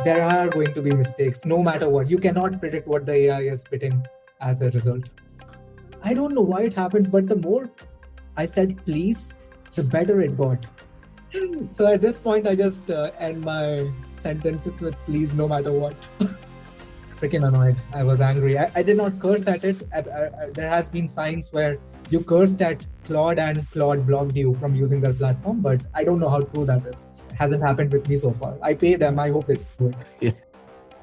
There are going to be mistakes no matter what. You cannot predict what the AI is spitting as a result. I don't know why it happens, but the more I said please, the better it got. So at this point, I just end my sentences with please no matter what. Freaking annoyed. I was angry. I did not curse at it. There has been signs where you cursed at Claude and Claude blocked you from using their platform, but I don't know how true that is. It hasn't happened with me so far. I pay them. I hope they do it. Yeah.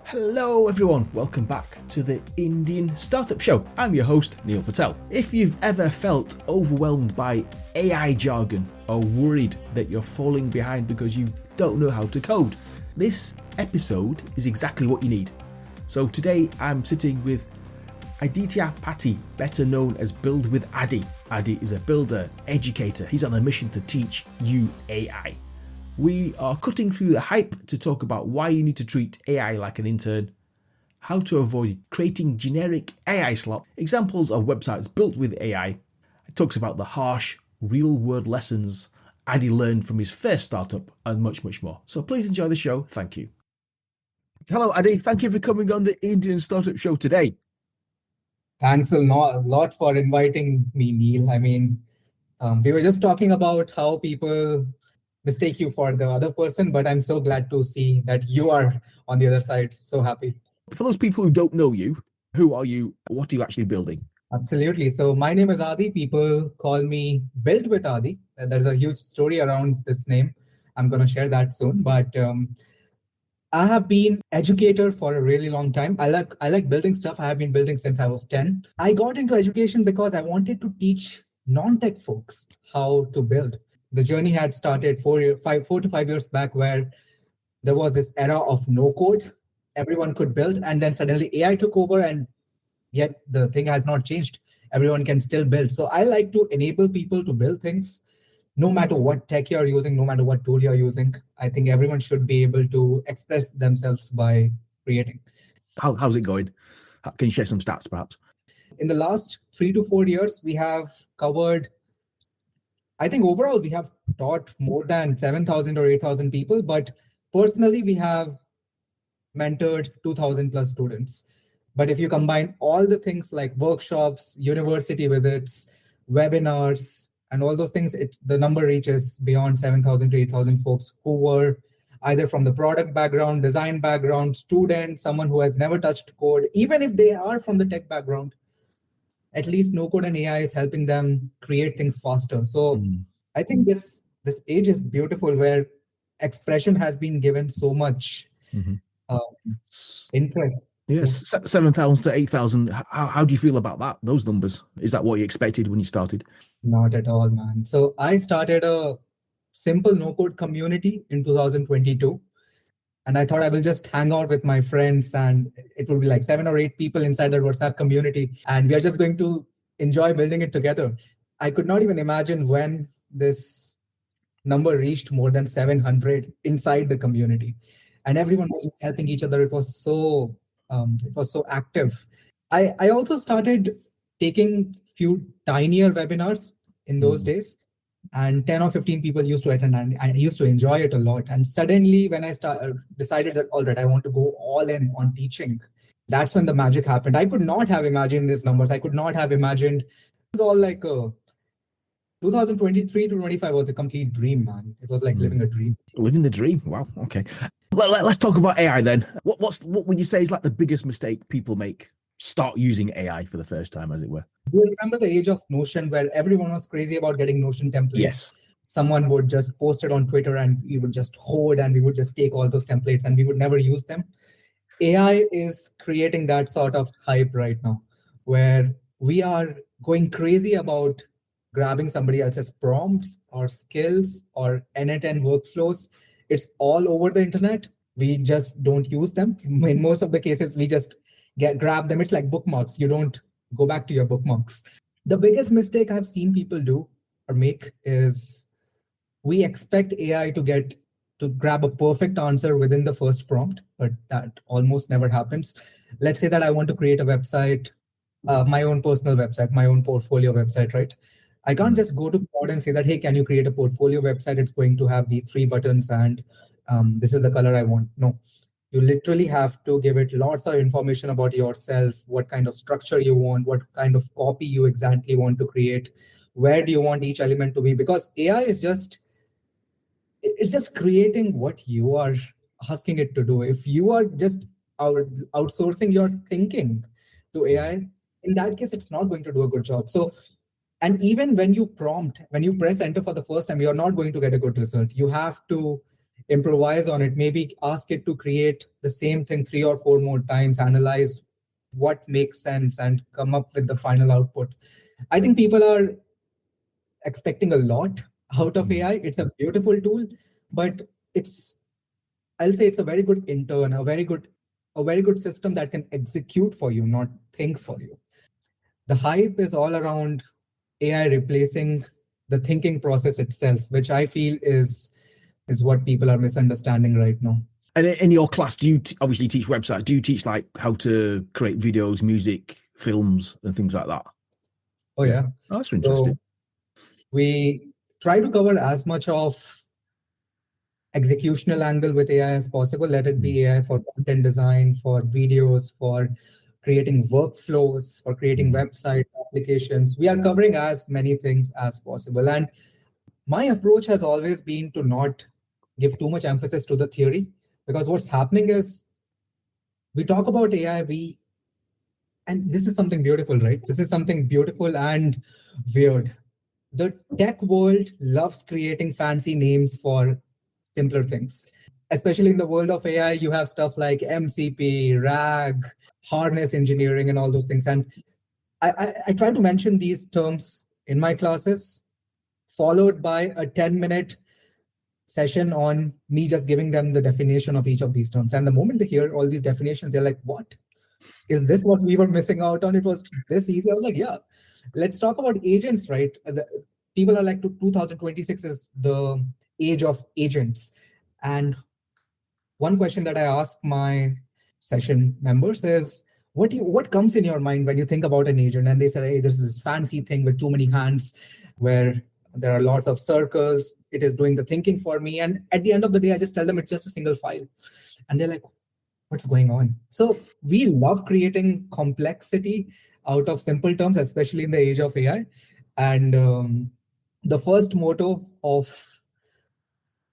Hello everyone, welcome back to the Indian Startup Show. I'm your host, Neil Patel. If you've ever felt overwhelmed by AI jargon or worried that you're falling behind because you don't know how to code, this episode is exactly what you need. So today I'm sitting with Aditya Pati, better known as Build with Adi. Adi is a builder, educator. He's on a mission to teach you AI. We are cutting through the hype to talk about why you need to treat AI like an intern, how to avoid creating generic AI slop, examples of websites built with AI. It talks about the harsh, real-world lessons Adi learned from his first startup and much, much more. So please enjoy the show. Thank you. Hello, Adi. Thank you for coming on the Indian Startup Show today. Thanks a lot for inviting me, Neil. I mean, we were just talking about how people mistake you for the other person, but I'm so glad to see that you are on the other side. So happy. For those people who don't know you, who are you? What are you actually building? Absolutely. So my name is Adi. People call me Build with Adi. There's a huge story around this name. I'm going to share that soon. But I have been educator for a really long time. I like building stuff. I have been building since I was 10. I got into education because I wanted to teach non-tech folks how to build. The journey had started 4 to 5 years back, where there was this era of no code. Everyone could build, and then suddenly AI took over, and yet the thing has not changed. Everyone can still build. So I like to enable people to build things, no matter what tech you're using, no matter what tool you're using. I think everyone should be able to express themselves by creating. How's it going? Can you share some stats, perhaps? In the last 3 to 4 years, we have covered, I think overall, we have taught more than 7,000 or 8,000 people, but personally, we have mentored 2,000 plus students. But if you combine all the things like workshops, university visits, webinars, and all those things, the number reaches beyond 7,000 to 8,000 folks who were either from the product background, design background, student, someone who has never touched code. Even if they are from the tech background, at least no code and AI is helping them create things faster. So I think this age is beautiful, where expression has been given so much input. Yes, 7,000 to 8,000. How do you feel about that? Those numbers? Is that what you expected when you started? Not at all, man. So I started a simple no-code community in 2022. And I thought I will just hang out with my friends, and it will be like 7 or 8 people inside that WhatsApp community. And we are just going to enjoy building it together. I could not even imagine when this number reached more than 700 inside the community. And everyone was just helping each other. It was so active. I also started taking few tinier webinars in those days, and 10 or 15 people used to attend, and I used to enjoy it a lot. And suddenly when I decided that, all right, I want to go all in on teaching, that's when the magic happened. I could not have imagined these numbers. I could not have imagined. It was all like 2023 to 25 was a complete dream, man. It was like living a dream. Living the dream. Wow. Okay. Let's talk about AI then. What would you say is like the biggest mistake people make? Start using AI for the first time, as it were. Do you remember the age of Notion, where everyone was crazy about getting Notion templates? Yes. Someone would just post it on Twitter, and we would just hoard, and we would just take all those templates, and we would never use them. AI is creating that sort of hype right now, where we are going crazy about grabbing somebody else's prompts or skills or end-to-end workflows. It's all over the internet. We just don't use them. In most of the cases, we just grab them. It's like bookmarks. You don't go back to your bookmarks. The biggest mistake I've seen people do or make is we expect AI to grab a perfect answer within the first prompt, but that almost never happens. Let's say that I want to create a website, my own personal website, my own portfolio website, right? I can't just go to Claude and say that, hey, can you create a portfolio website? It's going to have these 3 buttons and this is the color I want. No, You literally have to give it lots of information about yourself, what kind of structure you want, what kind of copy you exactly want to create, where do you want each element to be, because AI is just, it's just creating what you are asking it to do. If you are just outsourcing your thinking to AI, in that case, it's not going to do a good job. So, and even when you prompt, when you press enter for the first time, you're not going to get a good result. You have to improvise on it, maybe ask it to create the same thing 3 or 4 more times, analyze what makes sense, and come up with the final output. I think people are expecting a lot out of AI. It's a beautiful tool, but it's, I'll say it's a very good intern, a very good system that can execute for you, not think for you. The hype is all around AI replacing the thinking process itself, which I feel is what people are misunderstanding right now. And in your class, do you obviously teach websites? Do you teach like how to create videos, music, films, and things like that? Oh yeah, oh, that's interesting. So we try to cover as much of executional angle with AI as possible. Let it be AI for content design, for videos, for creating workflows, for creating websites, applications. We are covering as many things as possible. And my approach has always been to not give too much emphasis to the theory, because what's happening is we talk about AI, and this is something beautiful, right? This is something beautiful and weird. The tech world loves creating fancy names for simpler things. Especially in the world of AI, you have stuff like MCP, RAG, harness engineering, and all those things. And I try to mention these terms in my classes, followed by a 10-minute session on me just giving them the definition of each of these terms. And the moment they hear all these definitions, they're like, what? Is this what we were missing out on? It was this easy. I was like, yeah, let's talk about agents, right? People are like, 2026 is the age of agents. And one question that I ask my session members is, what comes in your mind when you think about an agent? And they say, hey, there's this fancy thing with too many hands where there are lots of circles. It is doing the thinking for me. And at the end of the day, I just tell them it's just a single file. And they're like, what's going on? So we love creating complexity out of simple terms, especially in the age of AI. And the first motto of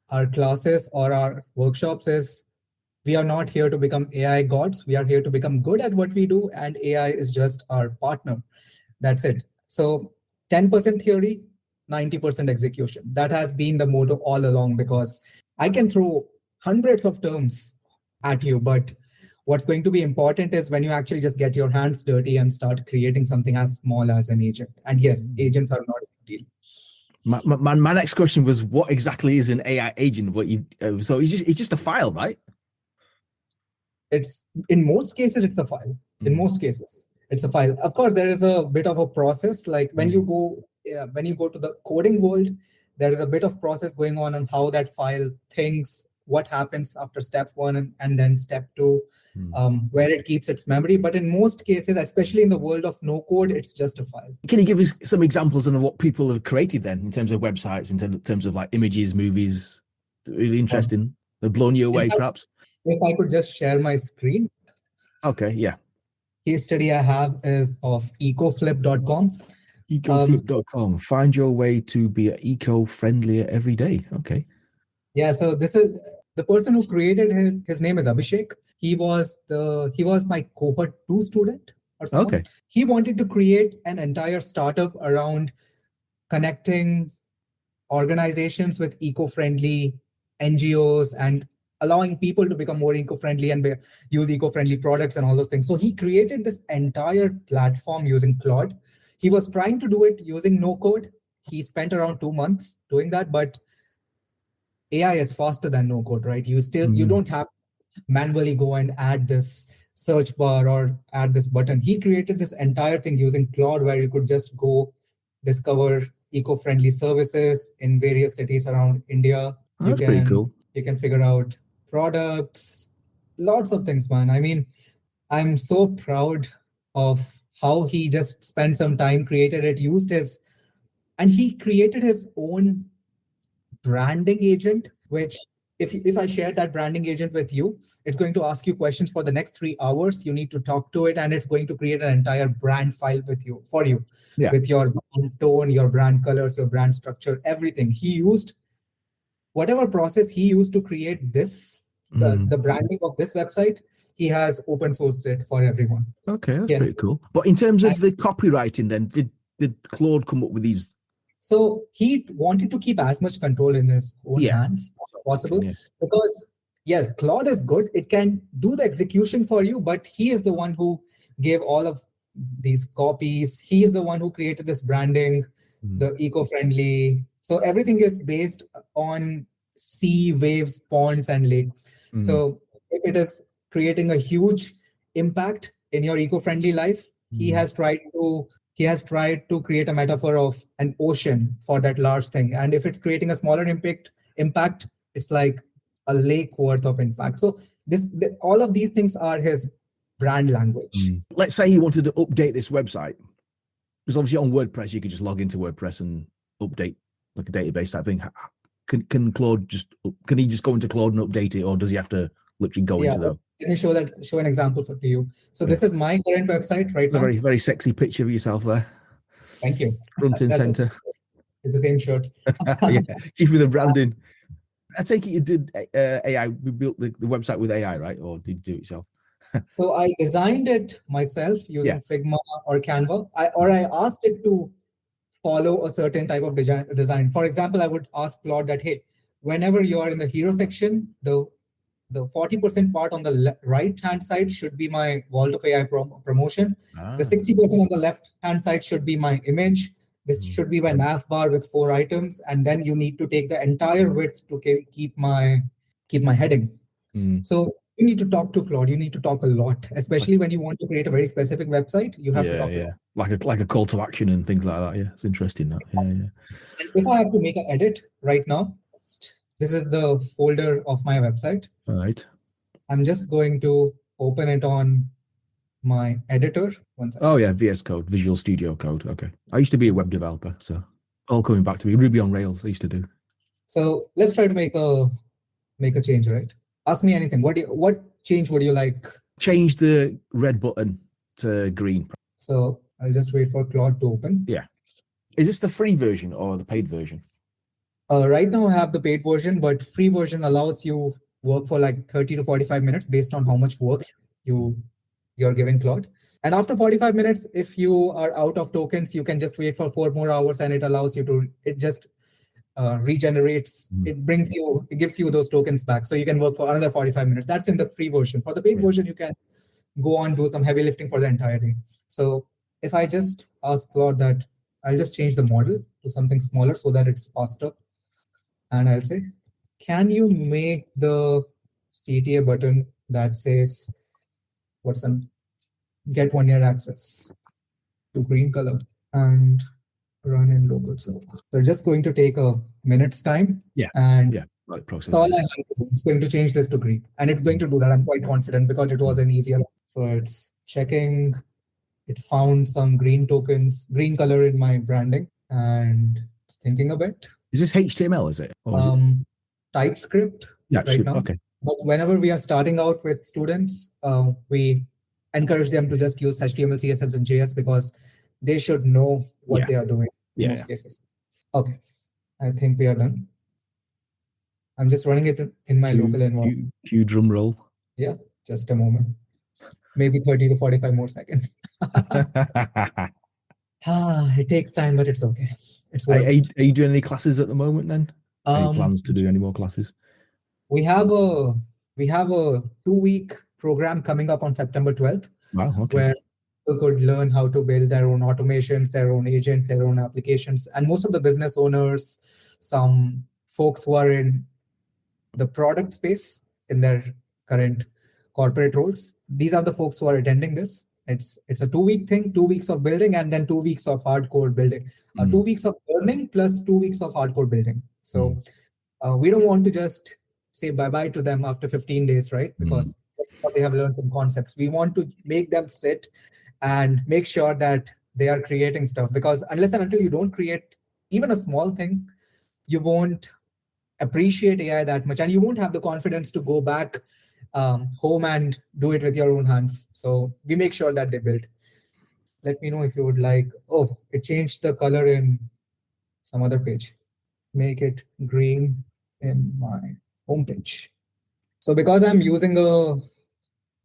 our classes or our workshops is, we are not here to become AI gods. We are here to become good at what we do, and AI is just our partner. That's it. So 10% theory, 90% execution. That has been the motto all along, because I can throw hundreds of terms at you, but what's going to be important is when you actually just get your hands dirty and start creating something as small as an agent. And yes, agents are not a big deal. My next question was, what exactly is an AI agent? So it's just a file, right? It's, in most cases, it's a file. In most cases, it's a file. Of course, there is a bit of a process. Like when you go to the coding world, there is a bit of process going on how that file thinks, what happens after step one and then step two, where it keeps its memory. But in most cases, especially in the world of no code, it's just a file. Can you give us some examples of what people have created then, in terms of websites, in terms of like images, movies? Really interesting. They've blown you away, perhaps? If I could just share my screen. Okay, yeah. Case study I have is of ecoflip.com. Ecoflip.com. Find your way to be eco-friendlier every day. Okay. Yeah, so this is the person who created his name is Abhishek. He was my cohort 2 student or something. Okay. He wanted to create an entire startup around connecting organizations with eco-friendly NGOs and allowing people to become more eco-friendly and use eco-friendly products and all those things. So he created this entire platform using Claude. He was trying to do it using no code. He spent around 2 months doing that, but AI is faster than no code, right? You don't have to manually go and add this search bar or add this button. He created this entire thing using Claude, where you could just go discover eco-friendly services in various cities around India. That's pretty cool. You can figure out products, lots of things, man. I mean, I'm so proud of how he just spent some time, created it, and he created his own branding agent, which if I share that branding agent with you, it's going to ask you questions for the next 3 hours. You need to talk to it, and it's going to create an entire brand file with you for you, Yeah. with your brand tone, your brand colors, your brand structure, everything. He used whatever process he used to create this, the branding of this website. He has open sourced it for everyone. Okay, that's Yeah. pretty cool. But in terms of the copywriting, then did Claude come up with these? So he wanted to keep as much control in his own hands as possible, because yes, Claude is good. It can do the execution for you, but he is the one who gave all of these copies. He is the one who created this branding, the eco-friendly. So everything is based on sea, waves, ponds, and lakes. So if it is creating a huge impact in your eco-friendly life, he has tried to create a metaphor of an ocean for that large thing. And if it's creating a smaller impact, it's like a lake worth of impact. So all of these things are his brand language. Let's say he wanted to update this website, because obviously on WordPress you could just log into WordPress and update like a database type thing. Can Claude can he just go into Claude and update it, or does he have to literally go into that? Let me show an example to you. So this is my current website right now. A very, very sexy picture of yourself there. Thank you. Front and center. It's the same shirt. Yeah, keep me the branding. I take it you did AI. We built the website with AI, right? Or did you do it yourself? So I designed it myself using Figma or Canva. I asked it to follow a certain type of design. For example, I would ask Claude that, hey, whenever you are in the hero section, the 40% part on the right-hand side should be my Vault of AI promotion. The 60% on the left-hand side should be my image. This should be my nav bar with 4 items. And then you need to take the entire width to keep my heading. So you need to talk to Claude. You need to talk a lot, especially when you want to create a very specific website. You have to talk to like a call to action and things like that. Yeah, it's interesting that. Yeah. And if I have to make an edit right now, this is the folder of my website. All right. I'm just going to open it on my editor. One second. Oh yeah, VS Code, Visual Studio Code. Okay. I used to be a web developer, so all coming back to me. Ruby on Rails I used to do. So let's try to make a change, right? Ask me anything. What change would you like? Change the red button to green. So I'll just wait for Claude to open. Yeah. Is this the free version or the paid version? Right now I have the paid version, but free version allows you work for like 30 to 45 minutes based on how much work you're giving Claude. And after 45 minutes, if you are out of tokens, you can just wait for 4 more hours, and it allows you to, it just regenerates, it gives you those tokens back. So you can work for another 45 minutes. That's in the free version. For the paid version, you can go on, do some heavy lifting for the entire day. So if I just ask Claude that, I'll just change the model to something smaller so that it's faster. And I'll say, can you make the CTA button that says, get 1 year access to green color and run in local server. So just going to take a minute's time. Right process. So all I have to do, it's going to change this to green, and it's going to do that. I'm quite confident because it was an easier. So it's checking. It found some green tokens, green color in my branding, and it's thinking a bit. Is this HTML? Is it? Or is it? TypeScript right now. Okay. But whenever we are starting out with students, we encourage them to just use HTML, CSS, and JS because they should know what they are doing in most cases. Okay, I think we are done. I'm just running it in my local environment. Cue drum roll. Yeah, just a moment. Maybe 30 to 45 more seconds. It takes time, but it's okay. It's are you doing any classes at the moment then? Any plans to do any more classes? We have a 2-week program coming up on September 12th. Wow, okay. Where people could learn how to build their own automations, their own agents, their own applications. And most of the business owners, some folks who are in the product space in their current corporate roles, these are the folks who are attending this. It's a 2-week thing, 2 weeks of building, and then 2 weeks of hardcore building. 2 weeks of learning plus 2 weeks of hardcore building. So we don't want to just say bye-bye to them after 15 days, right? Because they have learned some concepts. We want to make them sit and make sure that they are creating stuff, because unless and until you don't create even a small thing, you won't appreciate AI that much, and you won't have the confidence to go back home and do it with your own hands. So we make sure that they build. Let me know if you would like. Oh, it changed the color in some other page. Make it green in my homepage. So because I'm using a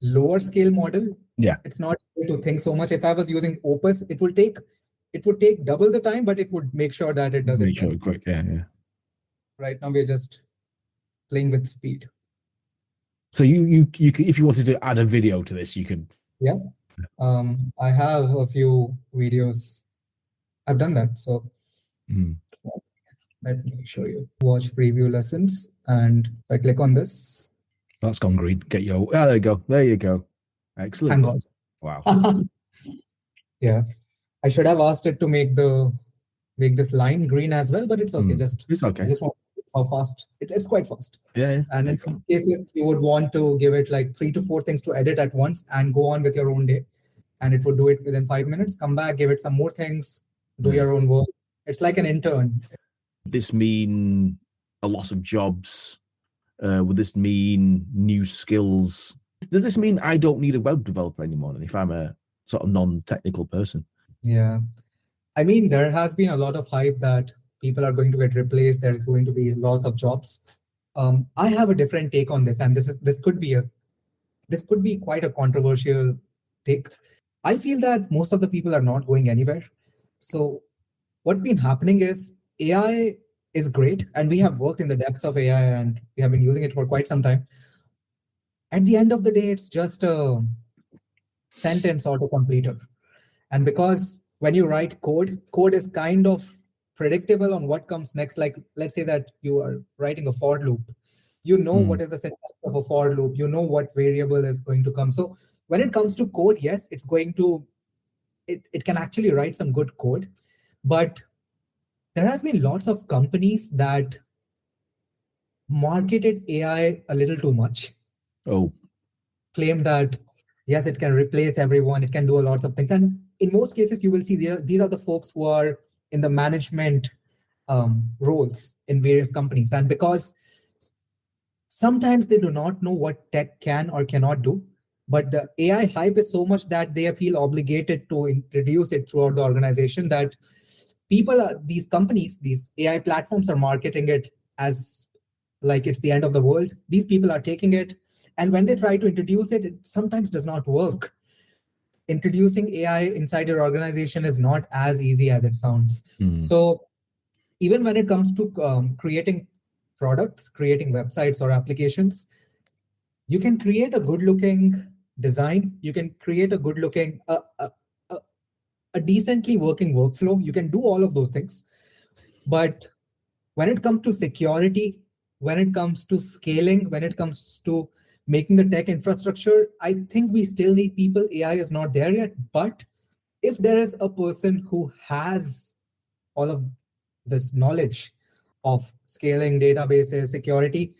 lower scale model, Yeah. it's not able to think so much. If I was using Opus, it would take double the time, but it would make sure that it does Make it sure well. quick. Yeah. Right now we're just playing with speed. So you could, if you wanted to add a video to this, you could. Yeah. I have a few videos. I've done that. So let me show you. Watch preview lessons, and if I click on this. That's gone green. Get your. Oh, there you go. There you go. Excellent. Thanks. Wow. Yeah. I should have asked it to make this line green as well, but it's okay. It's okay. I just want how fast it's quite fast. Yeah. And in some cases, you would want to give it like 3 to 4 things to edit at once and go on with your own day. And it would do it within 5 minutes. Come back, give it some more things, do your own work. It's like an intern. This mean a loss of jobs? Would this mean new skills? Does this mean I don't need a web developer anymore if I'm a sort of non-technical person? Yeah. I mean, there has been a lot of hype that people are going to get replaced. There's going to be loss of jobs. I have a different take on this, and this could be quite a controversial take. I feel that most of the people are not going anywhere. So what's been happening is AI is great, and we have worked in the depths of AI, and we have been using it for quite some time. At the end of the day, it's just a sentence autocompleter. And because when you write code is kind of predictable on what comes next. Like, let's say that you are writing a for loop. You know what is the syntax of a for loop. You know what variable is going to come. So when it comes to code, yes, it's going to, it can actually write some good code. But there has been lots of companies that marketed AI a little too much. Oh. Claim that, yes, it can replace everyone. It can do a lot of things. And in most cases, you will see these are the folks who are in the management roles in various companies. And because sometimes they do not know what tech can or cannot do, but the AI hype is so much that they feel obligated to introduce it throughout the organization, that these companies, these AI platforms are marketing it as like it's the end of the world. These people are taking it, and when they try to introduce it, it sometimes does not work. Introducing AI inside your organization is not as easy as it sounds. So even when it comes to creating products, creating websites or applications, you can create a good looking design. You can create a good looking, a decently working workflow. You can do all of those things. But when it comes to security, when it comes to scaling, when it comes to making the tech infrastructure, I think we still need people. AI is not there yet. But if there is a person who has all of this knowledge of scaling databases, security,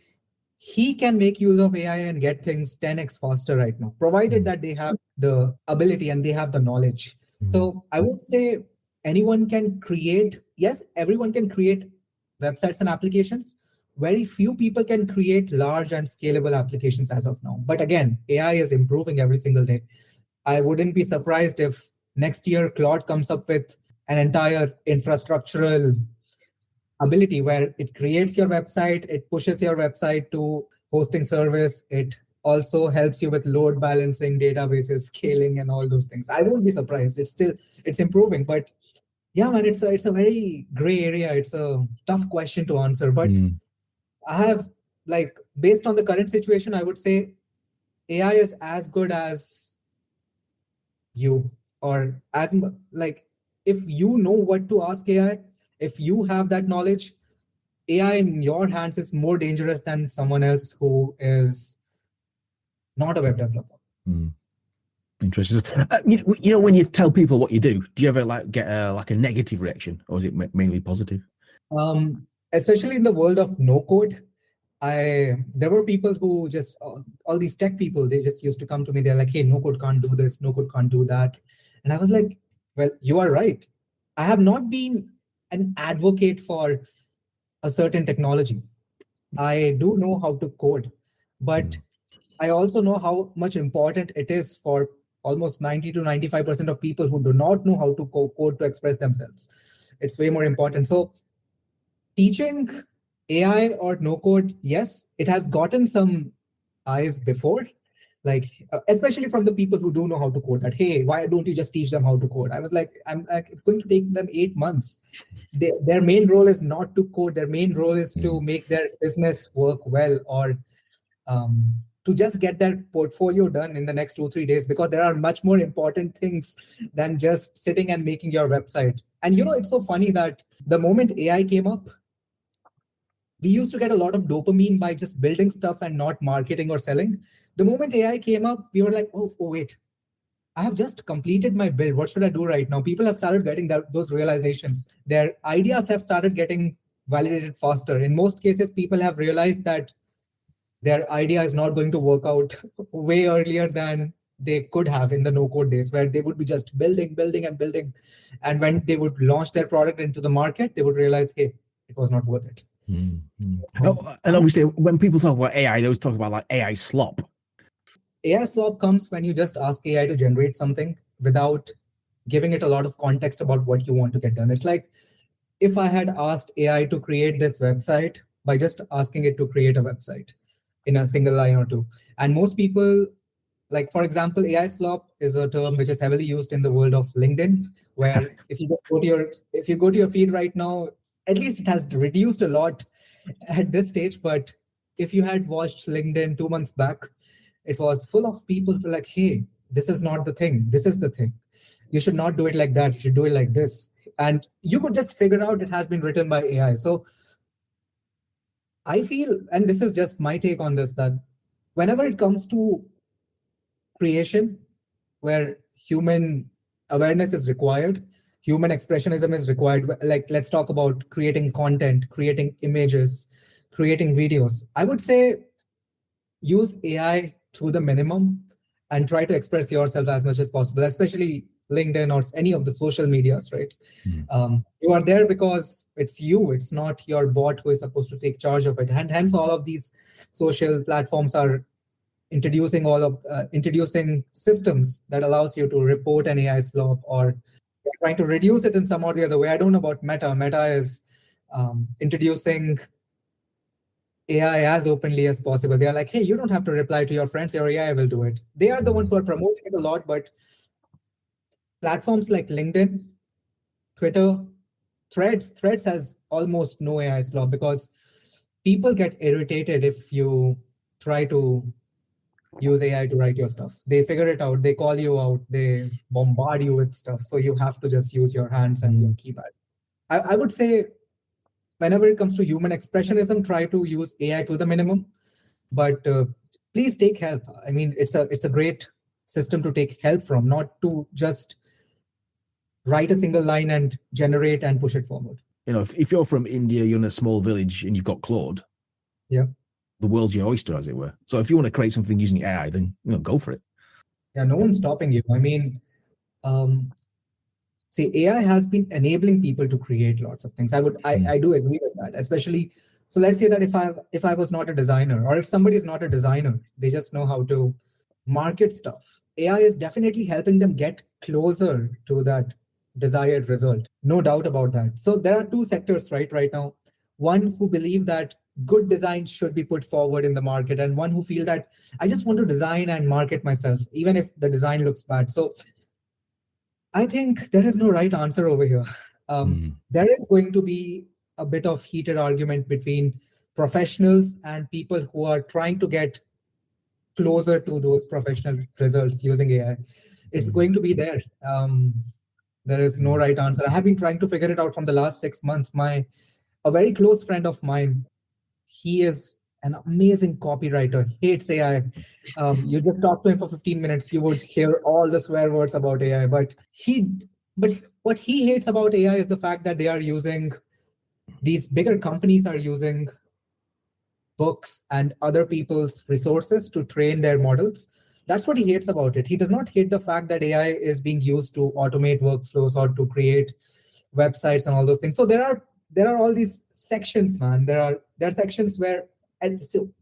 he can make use of AI and get things 10x faster right now, provided that they have the ability and they have the knowledge. So I would say anyone can create, yes, everyone can create websites and applications. Very few people can create large and scalable applications as of now. But again, AI is improving every single day. I wouldn't be surprised if next year Claude comes up with an entire infrastructural ability where it creates your website, it pushes your website to hosting service, it also helps you with load balancing, databases, scaling, and all those things. I won't be surprised. It's improving, but yeah, man, it's a very gray area. It's a tough question to answer, but I have, like, based on the current situation, I would say AI is as good as you, or as like, if you know what to ask AI, if you have that knowledge, AI in your hands is more dangerous than someone else who is not a web developer. Interesting. You know, when you tell people what you do you ever like get like a negative reaction, or is it mainly positive? Especially in the world of no code, there were people who just all these tech people, they just used to come to me. They're like, hey, no code can't do this, no code can't do that. And I was like, well, you are right. I have not been an advocate for a certain technology. I do know how to code, but I also know how much important it is for almost 90 to 95% of people who do not know how to code to express themselves. It's way more important. So teaching AI or no code, yes, it has gotten some eyes before, like especially from the people who do know how to code. That hey, why don't you just teach them how to code? I was like, I'm like, it's going to take them 8 months. Their main role is not to code. Their main role is to make their business work well, or to just get their portfolio done in the next 2 3 days, because there are much more important things than just sitting and making your website. And it's so funny that the moment AI came up, we used to get a lot of dopamine by just building stuff and not marketing or selling. The moment AI came up, we were like, oh wait, I have just completed my build. What should I do right now? People have started getting those realizations. Their ideas have started getting validated faster. In most cases, people have realized that their idea is not going to work out way earlier than they could have in the no code days, where they would be just building, building, and building. And when they would launch their product into the market, they would realize, hey, it was not worth it. Oh, and obviously, when people talk about AI, they always talk about like AI slop. AI slop comes when you just ask AI to generate something without giving it a lot of context about what you want to get done. It's like if I had asked AI to create this website by just asking it to create a website in a single line or two. And most people, like for example, AI slop is a term which is heavily used in the world of LinkedIn, where if you go to your feed right now, at least it has reduced a lot at this stage. But if you had watched LinkedIn 2 months back, it was full of people who were like, hey, this is not the thing. This is the thing. You should not do it like that. You should do it like this. And you could just figure out it has been written by AI. So I feel, and this is just my take on this, that whenever it comes to creation, where human awareness is required, human expressionism is required. Like, let's talk about creating content, creating images, creating videos. I would say use AI to the minimum and try to express yourself as much as possible, especially LinkedIn or any of the social medias, right? You are there because it's you, it's not your bot who is supposed to take charge of it. And hence all of these social platforms are introducing systems that allows you to report an AI slop, or trying to reduce it in some or the other way. I don't know about Meta. Meta is introducing AI as openly as possible. They are like, hey, you don't have to reply to your friends, your AI will do it. They are the ones who are promoting it a lot, but platforms like LinkedIn, Twitter, Threads has almost no AI slop, because people get irritated if you try to use AI to write your stuff. They figure it out, they call you out, they bombard you with stuff. So you have to just use your hands and your keypad. I would say whenever it comes to human expressionism, try to use AI to the minimum, but please take help. I mean, it's a great system to take help from, not to just write a single line and generate and push it forward. You know, if you're from India, you're in a small village and you've got Claude, yeah, the world's your oyster, as it were. So if you want to create something using AI, then go for it. Yeah, no one's stopping you. I mean, see, AI has been enabling people to create lots of things. I do agree with that, especially. So let's say that if I was not a designer, or if somebody is not a designer, they just know how to market stuff. AI is definitely helping them get closer to that desired result. No doubt about that. So there are two sectors right now. One who believe that good design should be put forward in the market, and one who feel that I just want to design and market myself, even if the design looks bad. So I think there is no right answer over here. There is going to be a bit of heated argument between professionals and people who are trying to get closer to those professional results using AI. It's going to be there. There is no right answer. I have been trying to figure it out from the last 6 months. A very close friend of mine, he is an amazing copywriter, hates AI. You just talk to him for 15 minutes, you would hear all the swear words about AI. But what he hates about AI is the fact that these bigger companies are using books and other people's resources to train their models. That's what he hates about it. He does not hate the fact that AI is being used to automate workflows or to create websites and all those things. So there are all these sections, man. There are sections where And so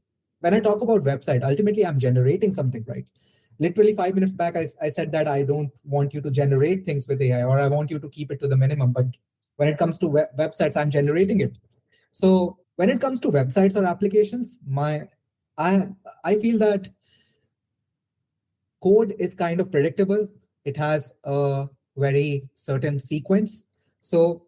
when I talk about website, ultimately I'm generating something, right? Literally 5 minutes back, I said that I don't want you to generate things with AI, or I want you to keep it to the minimum. But when it comes to websites, I'm generating it. So when it comes to websites or applications, I I feel that code is kind of predictable. It has a very certain sequence. So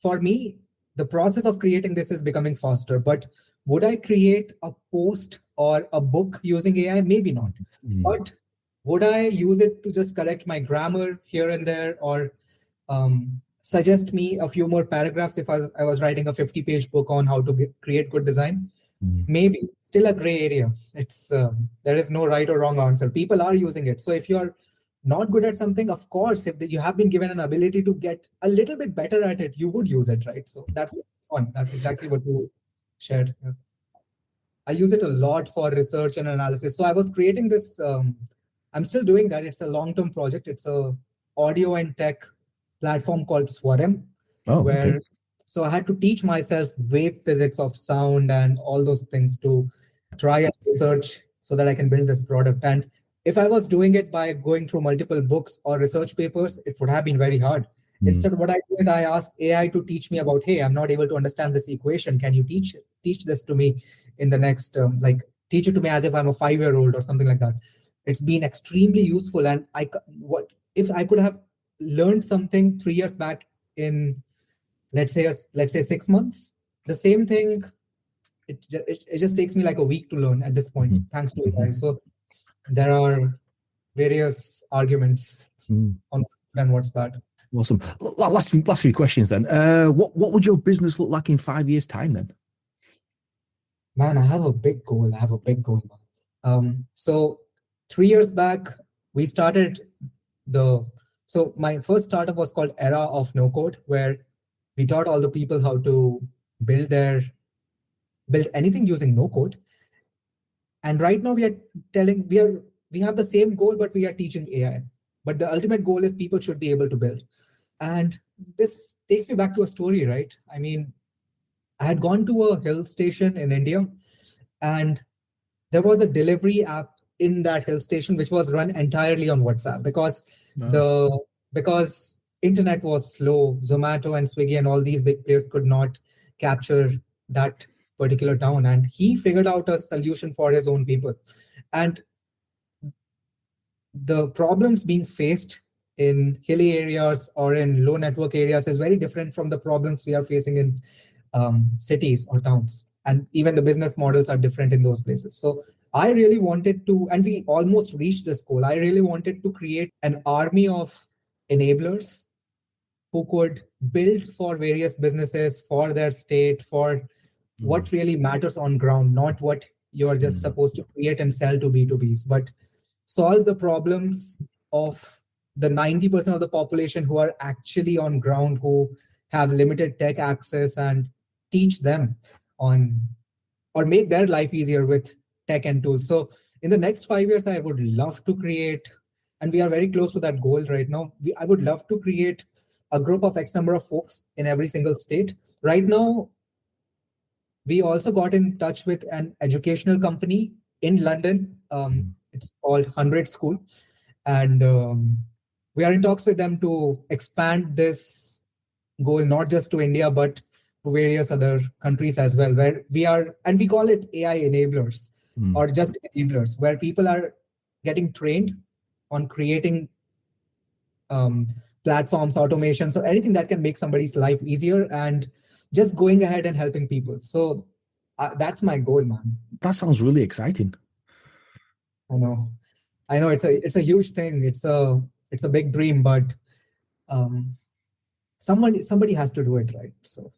for me, the process of creating this is becoming faster. But would I create a post or a book using AI? Maybe not. But would I use it to just correct my grammar here and there, or suggest me a few more paragraphs if I was writing a 50-page book on how to create good design? Maybe. Still a gray area. It's there is no right or wrong answer. People are using it. So if you're not good at something, of course, if you have been given an ability to get a little bit better at it, you would use it, right? So that's fun. That's exactly what you shared. Yeah. I use it a lot for research and analysis. So I was creating this. I'm still doing that. It's a long-term project. It's a audio and tech platform called Swarm, where Okay. so I had to teach myself wave physics of sound and all those things to try and research so that I can build this product. And if I was doing it by going through multiple books or research papers, it would have been very hard. Instead, what I do is I ask AI to teach me about, hey, I'm not able to understand this equation. Can you teach this to me in the next like teach it to me as if I'm a 5-year-old or something like that. It's been extremely useful. And what if I could have learned something 3 years back in let's say 6 months, the same thing, it just takes me like a week to learn at this point, thanks to AI. So there are various arguments on what's good and what's bad. Awesome. Last few questions then. What would your business look like in 5 years' time then? Man, I have a big goal. So 3 years back, we started so my first startup was called Era of No Code, where we taught all the people how to build anything using no code. And right now we have the same goal, but we are teaching AI. But the ultimate goal is people should be able to build. And this takes me back to a story, right? I mean, I had gone to a hill station in India, and there was a delivery app in that hill station which was run entirely on WhatsApp because internet was slow. Zomato and Swiggy and all these big players could not capture that particular town, and he figured out a solution for his own people. And the problems being faced in hilly areas or in low network areas is very different from the problems we are facing in cities or towns. And even the business models are different in those places. So I really wanted to, and we almost reached this goal, I really wanted to create an army of enablers who could build for various businesses, for their state, for what really matters on ground, not what you're just supposed to create and sell to B2Bs, but solve the problems of the 90% of the population who are actually on ground, who have limited tech access, and teach them on or make their life easier with tech and tools. So in the next 5 years, I would love to create, and we are very close to that goal right now. I would love to create a group of X number of folks in every single state. Right now, we also got in touch with an educational company in London. It's called 100 School. And we are in talks with them to expand this goal, not just to India, but to various other countries as well, where we are, and we call it AI enablers or just enablers, where people are getting trained on creating platforms, automation, so anything that can make somebody's life easier and just going ahead and helping people. So that's my goal, man. That sounds really exciting. I know it's a huge thing. It's a big dream, but somebody has to do it, right? So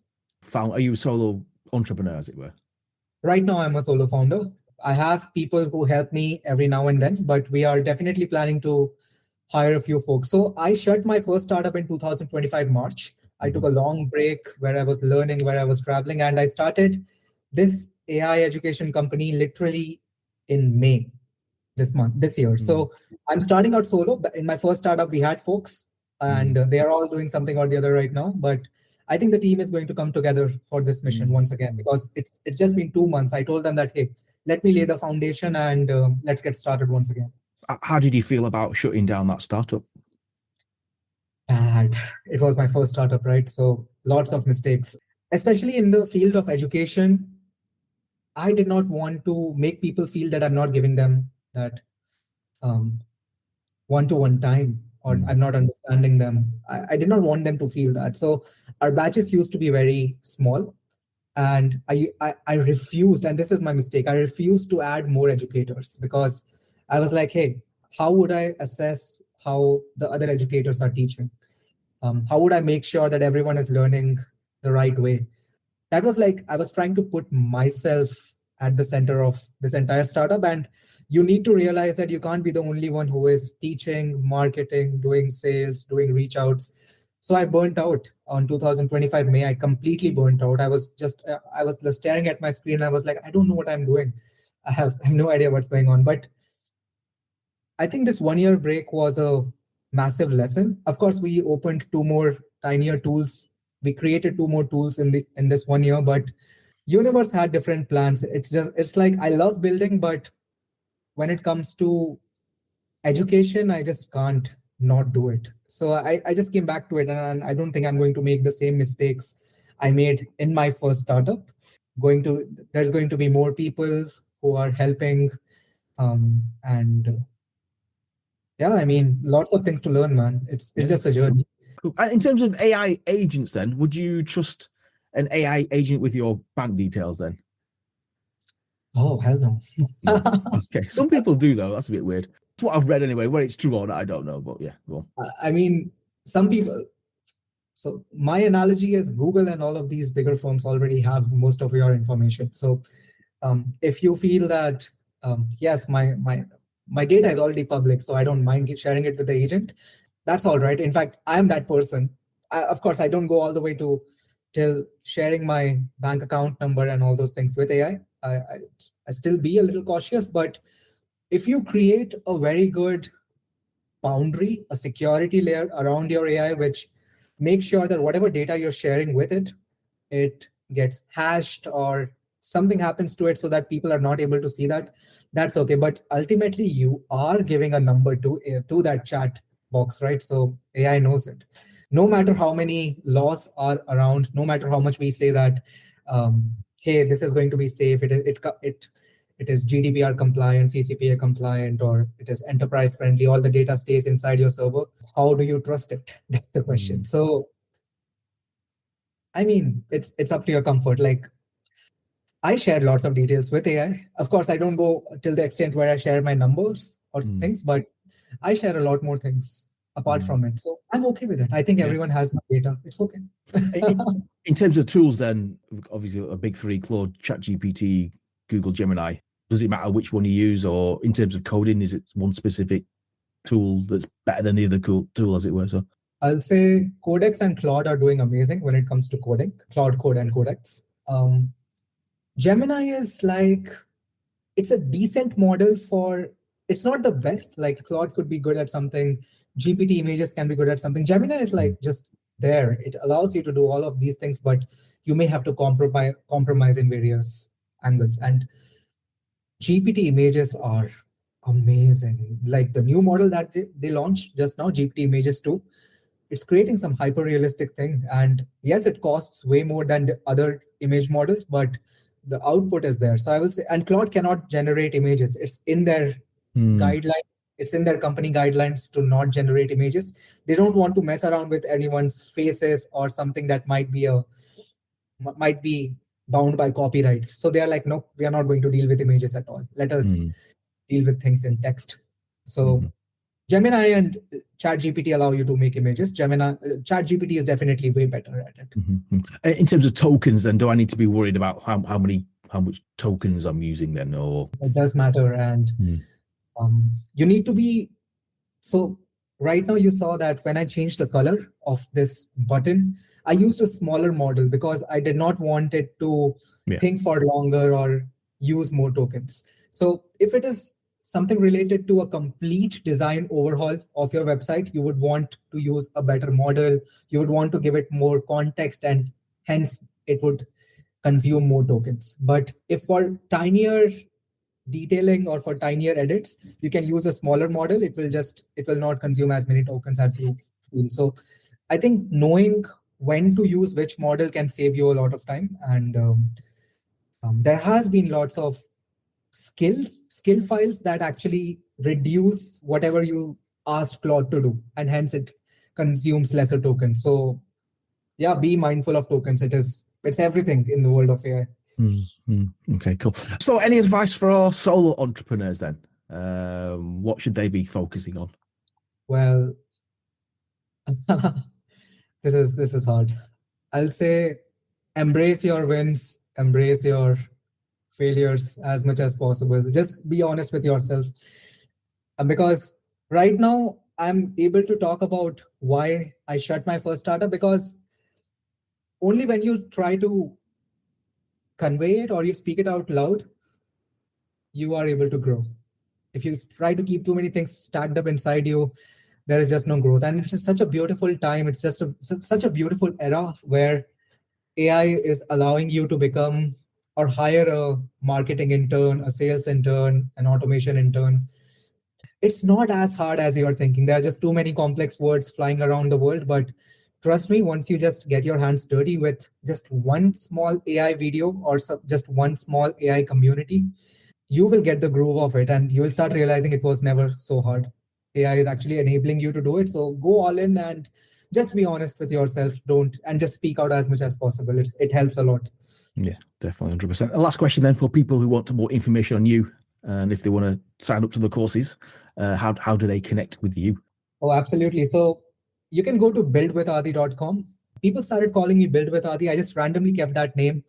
Are you a solo entrepreneur, as it were? Right now, I'm a solo founder. I have people who help me every now and then, but we are definitely planning to hire a few folks. So I shut my first startup in 2025 March. I took a long break where I was learning, where I was traveling, and I started this AI education company literally in May this year. So I'm starting out solo. But in my first startup, we had folks, and they are all doing something or the other right now. But I think the team is going to come together for this mission once again, because it's just been 2 months. I told them that, hey, let me lay the foundation and let's get started once again. How did you feel about shutting down that startup? Bad. It was my first startup, right? So lots of mistakes, especially in the field of education. I did not want to make people feel that I'm not giving them that one-to-one time, or I'm not understanding them. I did not want them to feel that. So our batches used to be very small, and I refused, and this is my mistake. I refused to add more educators because I was like, hey, how would I assess how the other educators are teaching? How would I make sure that everyone is learning the right way? That was like, I was trying to put myself at the center of this entire startup. And you need to realize that you can't be the only one who is teaching, marketing, doing sales, doing reach outs. So I burnt out on 2025 May. I completely burnt out. I was just staring at my screen. I was like, I don't know what I'm doing. I have no idea what's going on. But I think this 1 year break was a massive lesson. Of course, we opened two more tinier tools. We created two more tools in this 1 year, but universe had different plans. It's like, I love building, but when it comes to education, I just can't not do it. So I just came back to it, and I don't think I'm going to make the same mistakes I made in my first startup. There's going to be more people who are helping, and yeah, I mean, lots of things to learn, man. It's just a journey. Cool. In terms of AI agents, then, would you trust an AI agent with your bank details then? Oh, hell no. Okay, some people do though. That's a bit weird. That's what I've read anyway. Whether it's true or not, I don't know. But yeah, go on. I mean, some people. So my analogy is Google and all of these bigger firms already have most of your information. So if you feel that yes, my data is already public, so I don't mind sharing it with the agent, that's all right. In fact, I'm that person. Of course, I don't go all the way till sharing my bank account number and all those things with AI. I still be a little cautious, but if you create a very good boundary, a security layer around your AI, which makes sure that whatever data you're sharing with it, it gets hashed or something happens to it so that people are not able to see that, that's okay. But ultimately, you are giving a number to that chat box, right? So AI knows it. No matter how many laws are around, no matter how much we say that, hey, this is going to be safe, it is GDPR compliant, CCPA compliant, or it is enterprise friendly, all the data stays inside your server. How do you trust it? That's the question. So, I mean, it's up to your comfort. Like, I share lots of details with AI. Of course, I don't go till the extent where I share my numbers or things, but I share a lot more things apart from it. So I'm okay with it. I think everyone has my data. It's okay. In terms of tools, then, obviously a big three: Claude, ChatGPT, Google Gemini. Does it matter which one you use, or in terms of coding, is it one specific tool that's better than the other tool, as it were? So I'll say Codex and Claude are doing amazing when it comes to coding. Claude Code and Codex. Gemini is like, it's a decent model for, it's not the best. Like Claude could be good at something. GPT images can be good at something. Gemini is like just there. It allows you to do all of these things, but you may have to compromise in various angles. And GPT images are amazing. Like the new model that they launched just now, GPT images 2, it's creating some hyper realistic thing. And yes, it costs way more than the other image models, but the output is there. So I will say, and Claude cannot generate images. It's in their guideline. It's in their company guidelines to not generate images. They don't want to mess around with anyone's faces or something that might be bound by copyrights. So they are like, no, we are not going to deal with images at all. Let us deal with things in text. So Gemini and ChatGPT allow you to make images. ChatGPT is definitely way better at it. In terms of tokens, then, do I need to be worried about how much tokens I'm using then, or? It does matter, and you need to be. So right now you saw that when I changed the color of this button, I used a smaller model because I did not want it to think for longer or use more tokens. So if it is something related to a complete design overhaul of your website, you would want to use a better model. You would want to give it more context, and hence it would consume more tokens. But if for tinier detailing or for tinier edits, you can use a smaller model. It will not consume as many tokens as you feel. So I think knowing when to use which model can save you a lot of time. And there has been lots of skill files that actually reduce whatever you asked Claude to do, and hence it consumes lesser tokens. So yeah, be mindful of tokens. It's everything in the world of AI. Okay, cool. So any advice for our solo entrepreneurs then? What should they be focusing on? Well, this is hard. I'll say embrace your wins, embrace your failures as much as possible. Just be honest with yourself. Because right now I'm able to talk about why I shut my first startup, because only when you try to convey it or you speak it out loud, you are able to grow. If you try to keep too many things stacked up inside you, there is just no growth. And it's just such a beautiful time. It's just such a beautiful era where AI is allowing you to become or hire a marketing intern, a sales intern, an automation intern. It's not as hard as you're thinking. There are just too many complex words flying around the world. But trust me, once you just get your hands dirty with just one small AI video or just one small AI community, you will get the groove of it, and you will start realizing it was never so hard. AI is actually enabling you to do it. So go all in and just be honest with yourself. Don't, and just speak out as much as possible. It helps a lot. Yeah, definitely, 100%. Last question then, for people who want more information on you, and if they want to sign up to the courses, how do they connect with you? Oh, absolutely. So you can go to buildwithadi.com. People started calling me Build with Adi. I just randomly kept that name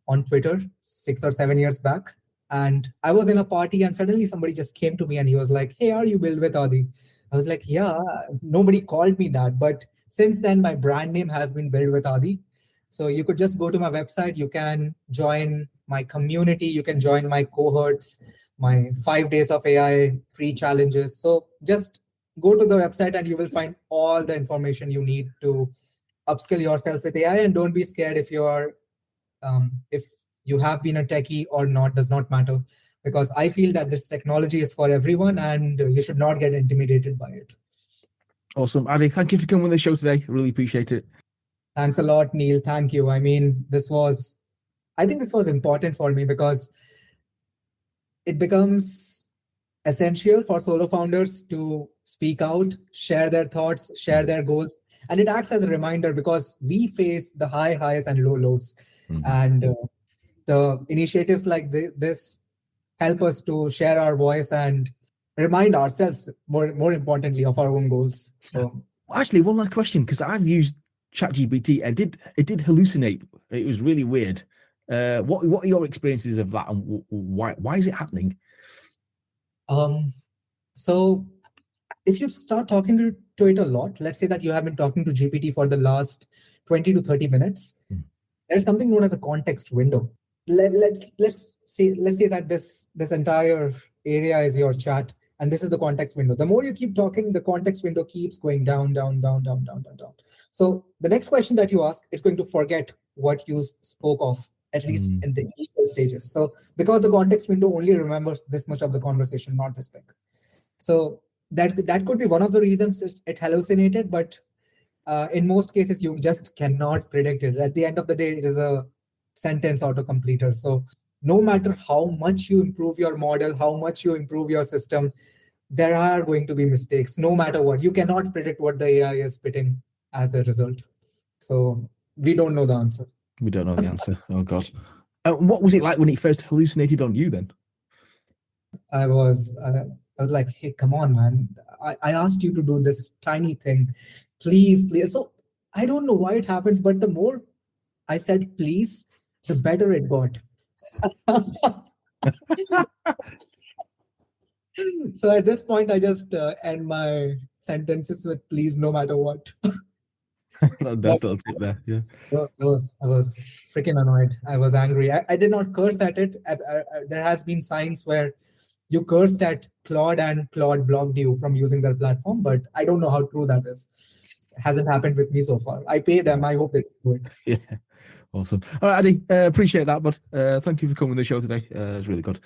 on Twitter 6 or 7 years back. And I was in a party and suddenly somebody just came to me and he was like, "Hey, are you Build with Adi?" I was like, "Yeah." Nobody called me that. But since then, my brand name has been Build with Adi. So you could just go to my website. You can join my community. You can join my cohorts, my 5 days of AI pre-challenges. So just go to the website and you will find all the information you need to upskill yourself with AI. And don't be scared if you have been a techie or not, does not matter, because I feel that this technology is for everyone and you should not get intimidated by it. Awesome. Adi, thank you for coming on the show today. I really appreciate it. Thanks a lot, Neil. Thank you. I mean, I think this was important for me because it becomes essential for solo founders to speak out, share their thoughts, share their goals. And it acts as a reminder because we face the high highs and low lows. And the initiatives like this help us to share our voice and remind ourselves, more importantly, of our own goals. So actually, one last question, because I've used ChatGPT and it did hallucinate. It was really weird. What are your experiences of that, and why is it happening? So if you start talking to it a lot, let's say that you have been talking to GPT for the last 20 to 30 minutes, there's something known as a context window. Let's say that this entire area is your chat, and this is the context window. The more you keep talking, the context window keeps going down, down, down, down, down, down, down. So the next question that you ask, it's going to forget what you spoke of, at least in the initial stages. So because the context window only remembers this much of the conversation, not this big. So that could be one of the reasons it hallucinated, but in most cases, you just cannot predict it. At the end of the day, it is a sentence autocompleter. So no matter how much you improve your model, how much you improve your system, there are going to be mistakes, no matter what. You cannot predict what the AI is spitting as a result. So we don't know the answer. We don't know the answer. Oh, God. What was it like when it first hallucinated on you then? I was like, "Hey, come on, man. I asked you to do this tiny thing. Please, please." So I don't know why it happens, but the more I said please, the better it got. So at this point, I just end my sentences with please, no matter what. That's the tip there. Yeah. I was freaking annoyed. I was angry. I did not curse at it. There has been signs where you cursed at Claude and Claude blocked you from using their platform, but I don't know how true that is. Hasn't happened with me so far. I pay them. I hope they do it. Yeah. Awesome. All right, Addy, appreciate that, but thank you for coming on the show today. It's really good.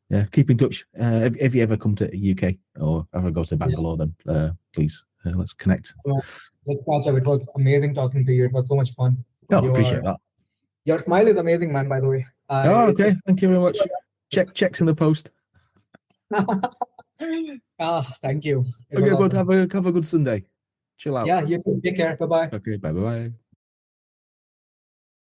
Yeah, keep in touch. If you ever come to UK or ever go to Bangalore, then please let's connect. Let's catch up. It was amazing talking to you. It was so much fun. Oh, appreciate that. Your smile is amazing, man, by the way. Okay. Thank you very much. Checks in the post. Thank you. Okay, but have a good Sunday. Chill out. Yeah, you too. Take care. Bye-bye. Okay, bye-bye.